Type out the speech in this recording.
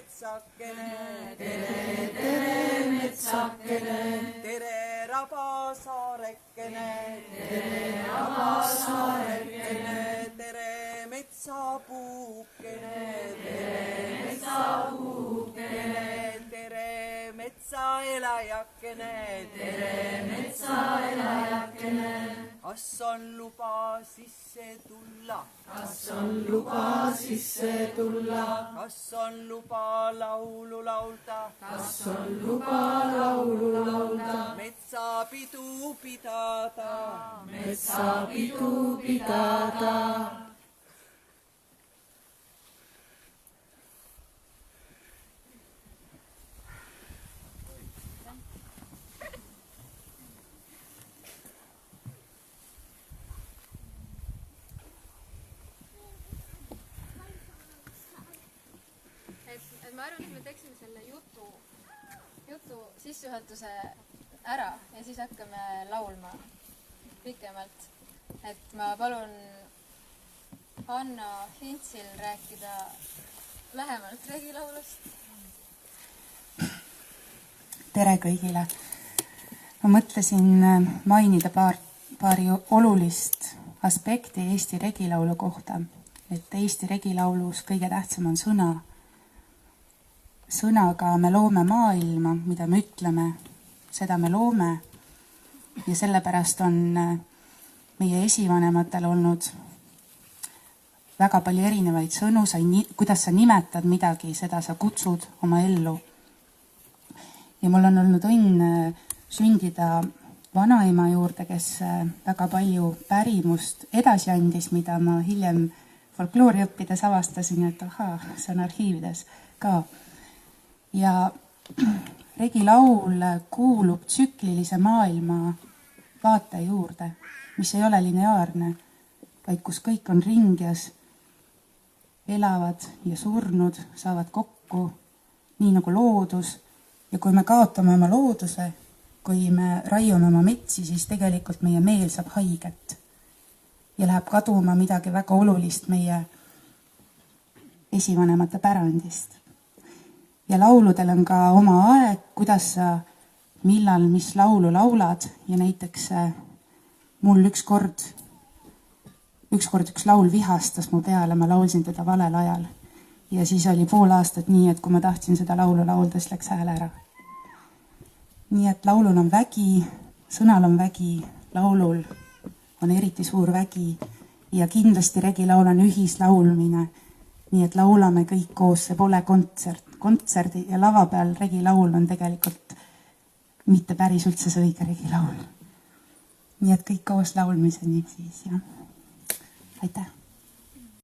metsakene, tere metsakene, tere rabasaarekene, rabasaarekene, tere metsapuukene, metsapuukene, tere metsaelajakene, metsaelajakene. Kas on luba sisse tulla? Kas on luba sisse tulla? Kas on luba laulu laulda? Kas on luba laulu laulda? Metsapidu pidada, metsapidu pidada. Ma arvan, et me teeksime selle jutu sissejuhatuse ära ja siis hakkame laulma pikemalt. Et ma palun Hanna Hintsil rääkida lähemalt regilaulust. Tere kõigile! Ma mõtlesin mainida paari olulist aspekti Eesti regilaulu kohta. Et Eesti regilaulus kõige tähtsam on sõna. Sõnaga me loome maailma, mida me ütleme, seda me loome. Ja sellepärast on meie esivanematel olnud väga palju erinevaid sõnu, kuidas sa nimetad midagi, seda sa kutsud oma ellu. Ja mul on olnud õnn sündida vanaema juurde, kes väga palju pärimust edasi andis, mida ma hiljem folkloori õppides avastasin, et ahaa, see on arhiivides ka. Ja regilaul kuulub tsüklilise maailma vaate juurde, mis ei ole lineaarne, vaid kus kõik on ringjas, elavad ja surnud, saavad kokku, nii nagu loodus. Ja kui me kaotame oma looduse, kui me raiume oma metsi, siis tegelikult meie meel saab haiget. Ja läheb kaduma midagi väga olulist meie esivanemate pärandist. Ja lauludel on ka oma aeg, kuidas sa millal mis laulu laulad. Ja näiteks mul ükskord üks laul vihastas mu peale, ma laulsin teda valel ajal. Ja siis oli pool aastat nii, et kui ma tahtsin seda laulu laulda, siis läks hääl ära. Nii et laulul on vägi, sõnal on vägi, laulul on eriti suur vägi ja kindlasti regilaul on ühislaulmine. Nii et laulame kõik koos, see pole kontserdi ja lava peal regilaul on tegelikult mitte päris üldse see õige regilaul. Nii et kõik koos laulmiseni siis, jah. Aitäh!